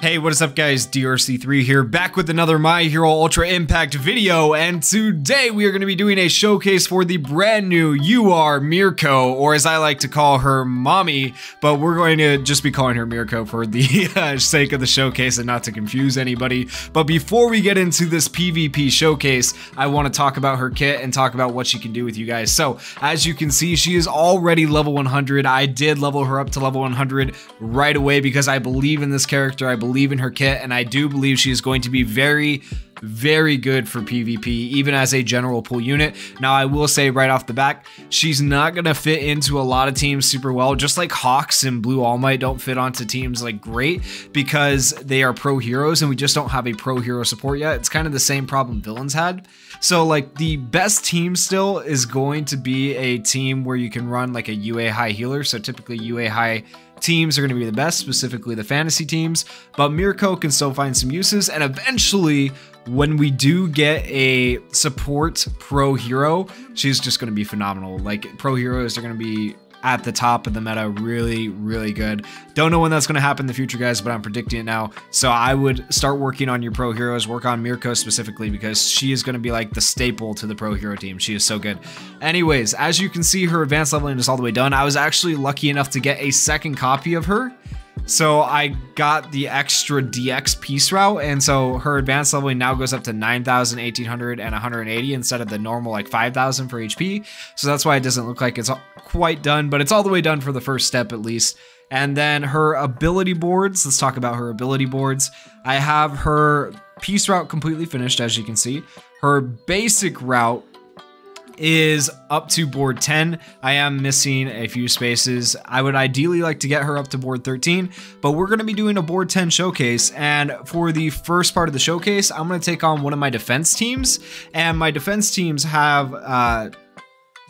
Hey, what is up guys, DRC3 here, back with another My Hero Ultra Impact video, and today we are going to be doing a showcase for the brand new Mirko, or as I like to call her, Mommy, but we're going to just be calling her Mirko for the sake of the showcase and not to confuse anybody. But before we get into this PvP showcase, I want to talk about her kit and talk about what she can do with you guys. So, as you can see, she is already level 100. I did level her up to level 100 right away because I believe in this character, I believe in her kit, and I do believe she is going to be very good for PvP, even as a general pool unit. Now, I will say right off the back, she's not going to fit into a lot of teams super well, just like Hawks and Blue All Might don't fit onto teams like great because they are pro heroes and we just don't have a pro hero support yet. It's kind of the same problem Villains had. So like the best team still is going to be a team where you can run like a UA high healer. So typically UA high teams are going to be the best, specifically the fantasy teams, but Mirko can still find some uses. And eventually, when we do get a support pro hero, she's just going to be phenomenal. Like, pro heroes are going to be at the top of the meta, really good. Don't know when that's going to happen in the future, guys, but I'm predicting it now. So I would start working on your pro heroes, work on Mirko specifically, because she is going to be like the staple to the pro hero team. She is so good. Anyways, as you can see, her advanced leveling is all the way done. I was actually lucky enough to get a second copy of her. So I got the extra DX piece route, and so her advanced leveling now goes up to 9,000, 1,800, and 180 instead of the normal like 5,000 for HP. So that's why it doesn't look like it's quite done, but it's all the way done for the first step at least. And then her ability boards, let's talk about her ability boards. I have her piece route completely finished, as you can see. Her basic route is up to board 10. I am missing a few spaces. I would ideally like to get her up to board 13, but we're going to be doing a board 10 showcase, and for the first part of the showcase, I'm going to take on one of my defense teams, and my defense teams have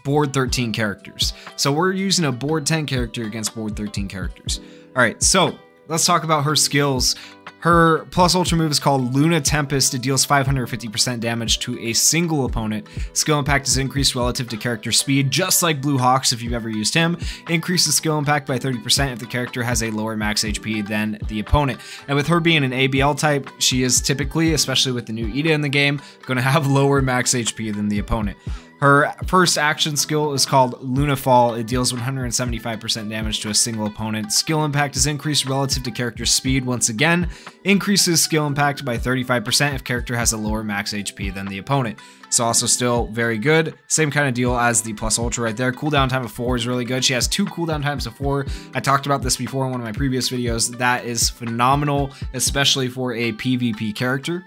board 13 characters. So we're using a board 10 character against board 13 characters. All right, so let's talk about her skills. Her plus ultra move is called Luna Tempest. It deals 550% damage to a single opponent. Skill impact is increased relative to character speed, just like Blue Hawks if you've ever used him. Increases skill impact by 30% if the character has a lower max HP than the opponent. And with her being an ABL type, she is typically, especially with the new Ida in the game, going to have lower max HP than the opponent. Her first action skill is called Luna Fall. It deals 175% damage to a single opponent. Skill impact is increased relative to character speed once again. Increases skill impact by 35% if character has a lower max HP than the opponent. So also still very good. Same kind of deal as the plus ultra right there. Cooldown time of 4 is really good. She has 2 cooldown times of 4. I talked about this before in one of my previous videos. That is phenomenal, especially for a PvP character.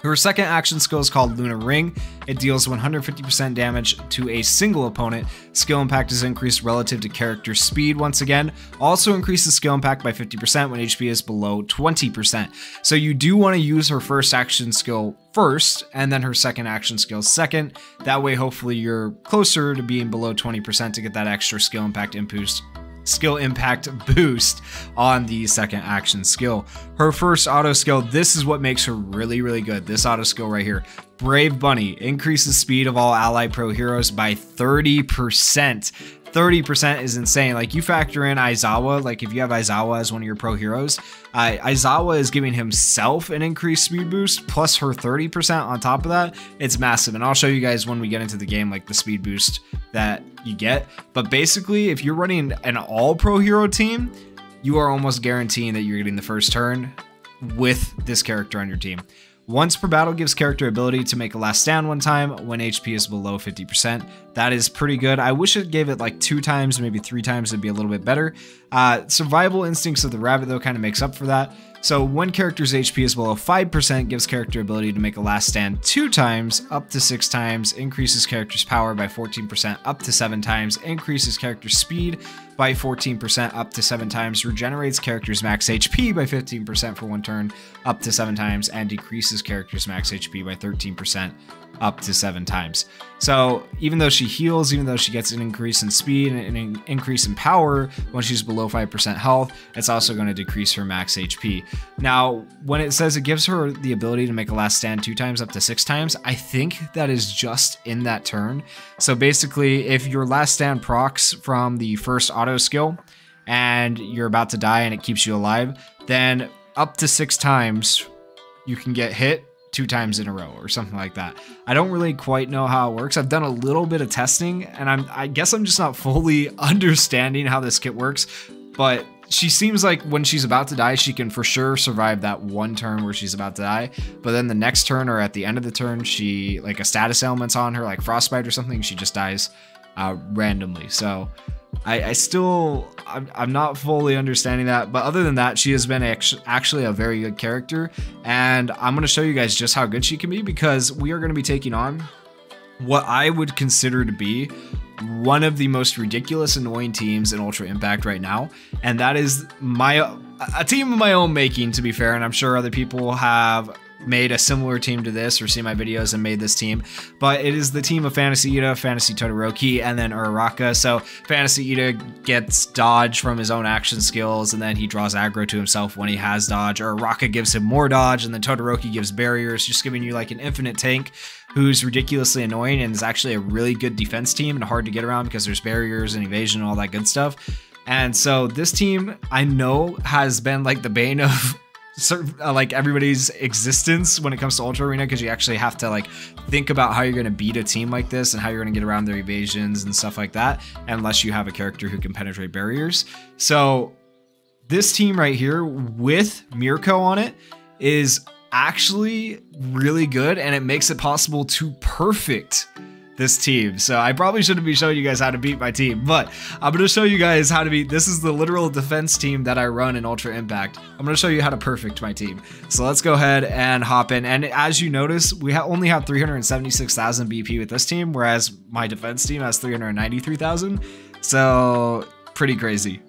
Her second action skill is called Luna Ring. It deals 150% damage to a single opponent. Skill impact is increased relative to character speed once again. Also increases skill impact by 50% when HP is below 20%. So you do want to use her first action skill first, and then her second action skill second. That way, hopefully, you're closer to being below 20% to get that extra skill impact boost on the second action skill. Her first auto skill, this is what makes her really good. This auto skill right here, Brave Bunny, increases speed of all allied pro heroes by 30%. 30% is insane. Like, you factor in Aizawa, like if you have Aizawa as one of your pro heroes, Aizawa is giving himself an increased speed boost plus her 30% on top of that. It's massive, and I'll show you guys when we get into the game like the speed boost that you get. But basically, if you're running an all pro hero team, you are almost guaranteeing that you're getting the first turn with this character on your team. Once per battle gives character ability to make a last stand one time when HP is below 50%. That is pretty good. I wish it gave it like 2 times, maybe 3 times, it'd be a little bit better. Survival instincts of the rabbit though kind of makes up for that. So when character's HP is below 5%, gives character ability to make a last stand 2 times, up to 6 times, increases character's power by 14% up to 7 times, increases character's speed by 14% up to 7 times, regenerates character's max HP by 15% for 1 turn up to 7 times, and decreases character's max HP by 13% up to 7 times. So even though she heals, even though she gets an increase in speed and an increase in power when she's below 5% health, it's also going to decrease her max HP. Now, when it says it gives her the ability to make a last stand 2 times up to 6 times, I think that is just in that turn. So basically, if your last stand procs from the first auto skill and you're about to die and it keeps you alive, then up to 6 times you can get hit 2 times in a row or something like that. I don't really quite know how it works. I've done a little bit of testing, and I guess I'm just not fully understanding how this kit works, but she seems like when she's about to die, she can for sure survive that one turn where she's about to die, but then the next turn or at the end of the turn, she, like, a status element's on her, like frostbite or something, she just dies randomly. So I'm not fully understanding that, but other than that, she has been actually a very good character, and I'm going to show you guys just how good she can be, because we are going to be taking on what I would consider to be one of the most ridiculous, annoying teams in Ultra Impact right now, and that is a team of my own making, to be fair, and I'm sure other people have made a similar team to this or seen my videos and made this team, but it is the team of Fantasy Ida, Fantasy Todoroki, and then Uraraka. So Fantasy Ida gets dodge from his own action skills, and then he draws aggro to himself when he has dodge. Uraraka gives him more dodge, and then Todoroki gives barriers, just giving you like an infinite tank who's ridiculously annoying and is actually a really good defense team and hard to get around because there's barriers and evasion and all that good stuff. And so this team, I know, has been like the bane of like everybody's existence when it comes to Ultra Arena, because you actually have to like think about how you're going to beat a team like this and how you're going to get around their evasions and stuff like that, unless you have a character who can penetrate barriers. So this team right here with Mirko on it is actually really good, and it makes it possible to perfect this team. So I probably shouldn't be showing you guys how to beat my team, but I'm going to show you guys how to beat. This is the literal defense team that I run in Ultra Impact. I'm going to show you how to perfect my team. So let's go ahead and hop in. And as you notice, we only have 376,000 BP with this team, whereas my defense team has 393,000. So pretty crazy.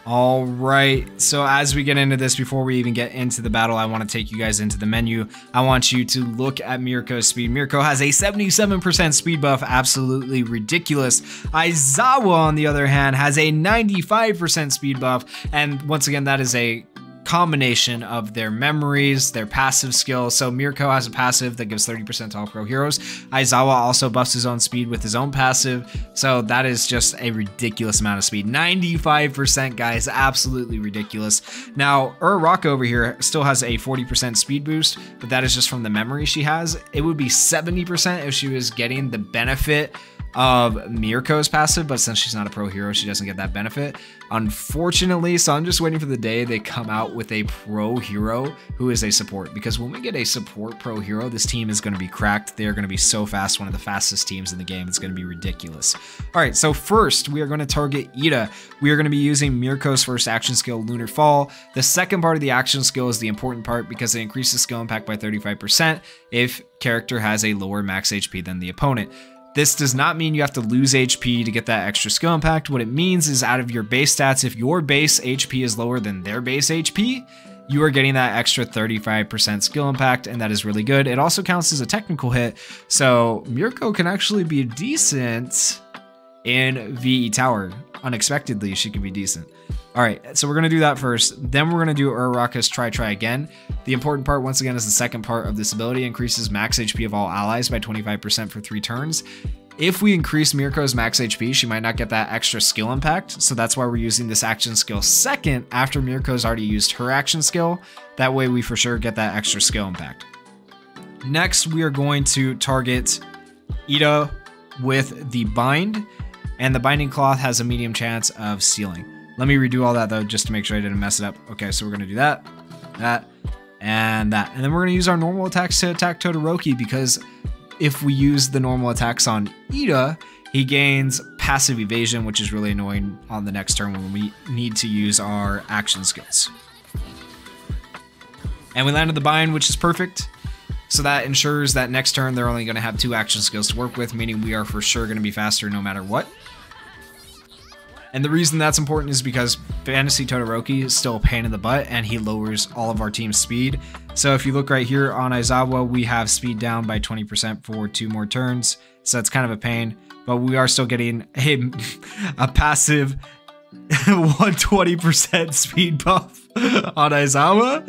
All right, so as we get into this, before we even get into the battle, I want to take you guys into the menu. I want you to look at Mirko's speed. Mirko has a 77% speed buff, absolutely ridiculous. Aizawa, on the other hand, has a 95% speed buff, and once again, that is a combination of their memories, their passive skills. So Mirko has a passive that gives 30% to all pro heroes. Aizawa also buffs his own speed with his own passive. So that is just a ridiculous amount of speed. 95%, guys, absolutely ridiculous. Now, Uraraka over here still has a 40% speed boost, but that is just from the memory she has. It would be 70% if she was getting the benefit of Mirko's passive, but since she's not a pro hero, she doesn't get that benefit, unfortunately. So I'm just waiting for the day they come out with a pro hero who is a support, because when we get a support pro hero, this team is going to be cracked. They're going to be so fast, one of the fastest teams in the game. It's going to be ridiculous. All right, so first we are going to target Ida. We are going to be using Mirko's first action skill, Lunar Fall. The second part of the action skill is the important part, because it increases skill impact by 35% if character has a lower max HP than the opponent. This does not mean you have to lose HP to get that extra skill impact. What it means is, out of your base stats, if your base HP is lower than their base HP, you are getting that extra 35% skill impact, and that is really good. It also counts as a technical hit, so Mirko can actually be decent in VE Tower. Unexpectedly, she can be decent. All right, so we're going to do that first. Then we're going to do Uraraka's Try again. The important part, once again, is the second part of this ability. Increases max HP of all allies by 25% for 3 turns. If we increase Mirko's max HP, she might not get that extra skill impact. So that's why we're using this action skill second after Mirko's already used her action skill. That way we for sure get that extra skill impact. Next, we are going to target Ida with the Bind. And the Binding Cloth has a medium chance of sealing. Let me redo all that though, just to make sure I didn't mess it up. Okay, so we're gonna do that, and that. And then we're gonna use our normal attacks to attack Todoroki, because if we use the normal attacks on Ida, he gains passive evasion, which is really annoying on the next turn when we need to use our action skills. And we landed the bind, which is perfect. So that ensures that next turn they're only gonna have 2 action skills to work with, meaning we are for sure gonna be faster no matter what. And the reason that's important is because Fantasy Todoroki is still a pain in the butt, and he lowers all of our team's speed. So if you look right here on Aizawa, we have speed down by 20% for 2 more turns. So that's kind of a pain, but we are still getting a passive 120% speed buff on Aizawa.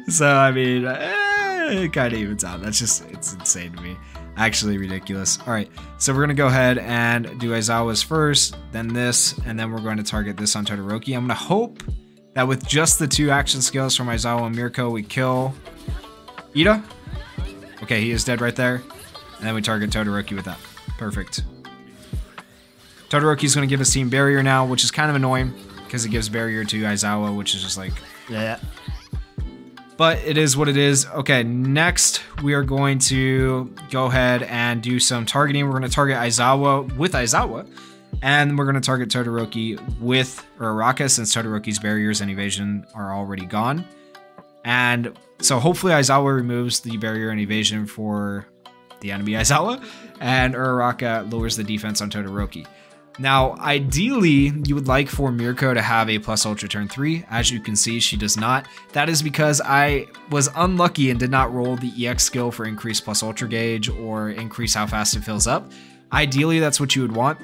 So I mean, it kind of evens out. That's just, it's insane to me. Actually ridiculous. All right, so we're gonna go ahead and do Aizawa's first, then this, and then we're going to target this on Todoroki. I'm gonna hope that with just the 2 action skills from Aizawa and Mirko, we kill Ida. Okay, he is dead right there. And then we target Todoroki with that. Perfect. Todoroki's gonna give us Team Barrier now, which is kind of annoying because it gives Barrier to Aizawa, which is just like, yeah. But it is what it is. Okay, next we are going to go ahead and do some targeting. We're going to target Aizawa with Aizawa, and we're going to target Todoroki with Uraraka, since Todoroki's barriers and evasion are already gone. And so hopefully Aizawa removes the barrier and evasion for the enemy Aizawa, and Uraraka lowers the defense on Todoroki. Now, ideally, you would like for Mirko to have a plus ultra turn 3. As you can see, she does not. That is because I was unlucky and did not roll the EX skill for increased plus ultra gauge or increase how fast it fills up. Ideally, that's what you would want.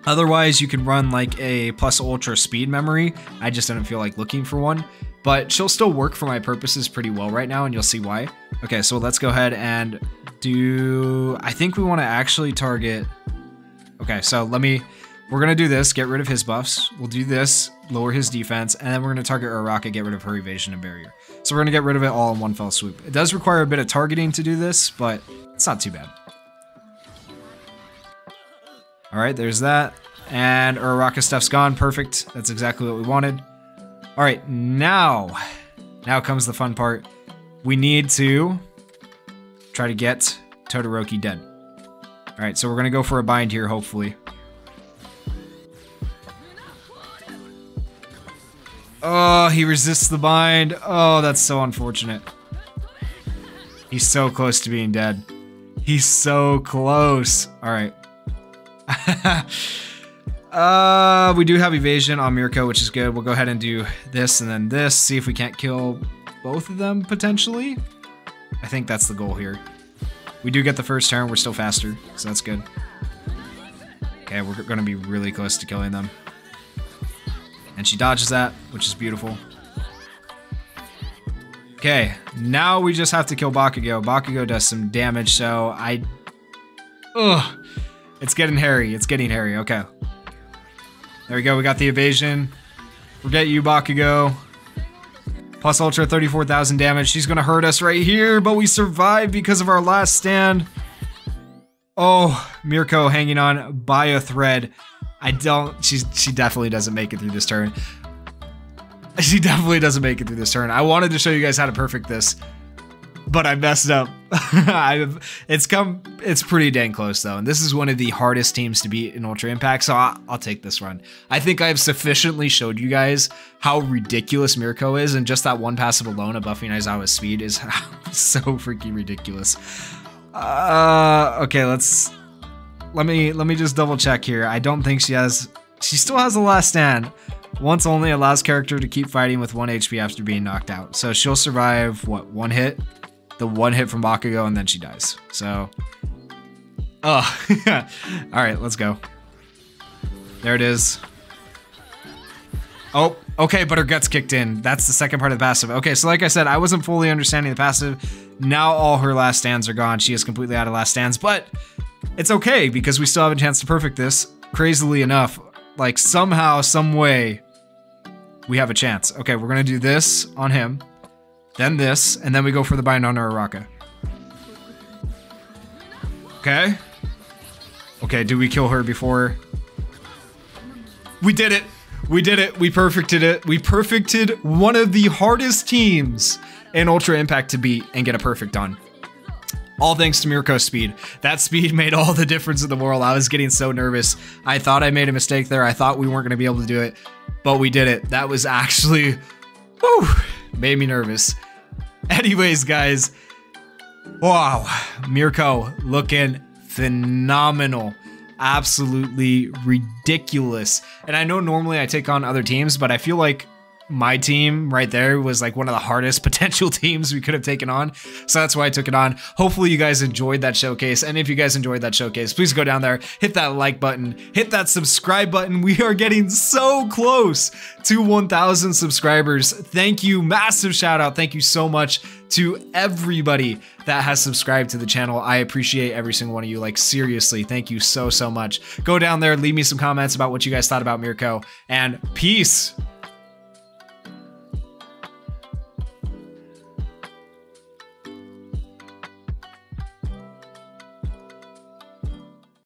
Otherwise, you can run like a plus ultra speed memory. I just didn't feel like looking for one. But she'll still work for my purposes pretty well right now, and you'll see why. Okay, so let's go ahead and do... I think we want to actually target... Okay, so we're going to do this, get rid of his buffs. We'll do this, lower his defense, and then we're going to target Uraraka, get rid of her evasion and barrier. So we're going to get rid of it all in one fell swoop. It does require a bit of targeting to do this, but it's not too bad. All right, there's that. And Uraraka stuff's gone. Perfect. That's exactly what we wanted. All right, now comes the fun part. We need to try to get Todoroki dead. All right, so we're going to go for a bind here, hopefully. Oh, he resists the bind. Oh, that's so unfortunate. He's so close to being dead. He's so close. All right. We do have evasion on Mirko, which is good. We'll go ahead and do this and then this. See if we can't kill both of them, potentially. I think that's the goal here. We do get the first turn. We're still faster, so that's good. Okay, we're going to be really close to killing them. And she dodges that, which is beautiful. Okay, now we just have to kill Bakugo. Bakugo does some damage, so ugh. It's getting hairy. It's getting hairy. Okay. There we go. We got the evasion. Forget you, Bakugo. Plus ultra, 34,000 damage. She's going to hurt us right here, but we survived because of our last stand. Oh, Mirko hanging on by a thread. She definitely doesn't make it through this turn. She definitely doesn't make it through this turn. I wanted to show you guys how to perfect this, but I messed up. It's pretty dang close though, and this is one of the hardest teams to beat in Ultra Impact, so I'll take this run. I think I've sufficiently showed you guys how ridiculous Mirko is, and just that one passive alone of buffing Aizawa's speed is so freaking ridiculous. Okay, let me just double check here. I don't think she still has the last stand. Once only allows character to keep fighting with 1 HP after being knocked out. So she'll survive, what, 1 hit? The 1 hit from Bakugo, and then she dies. So, oh, all right, let's go. There it is. Oh, okay, but her guts kicked in. That's the second part of the passive. Okay, so like I said, I wasn't fully understanding the passive. Now all her last stands are gone. She is completely out of last stands, but it's okay because we still have a chance to perfect this. Crazily enough, like somehow, some way, we have a chance. Okay, we're gonna do this on him, then this, and then we go for the bind on Uraraka. Okay. Okay, do we kill her before? We did it! We did it! We perfected it! We perfected one of the hardest teams in Ultra Impact to beat and get a perfect on. All thanks to Mirko's speed. That speed made all the difference in the world. I was getting so nervous. I thought I made a mistake there. I thought we weren't going to be able to do it, but we did it. That was actually, whew, made me nervous. Anyways, guys, wow, Mirko looking phenomenal. Absolutely ridiculous. And I know normally I take on other teams, but I feel like my team right there was like one of the hardest potential teams we could have taken on. So that's why I took it on. Hopefully you guys enjoyed that showcase. And if you guys enjoyed that showcase, please go down there, hit that like button, hit that subscribe button. We are getting so close to 1,000 subscribers. Thank you. Massive shout out. Thank you so much to everybody that has subscribed to the channel. I appreciate every single one of you. Like, seriously, thank you so much. Go down there, leave me some comments about what you guys thought about Mirko, and peace.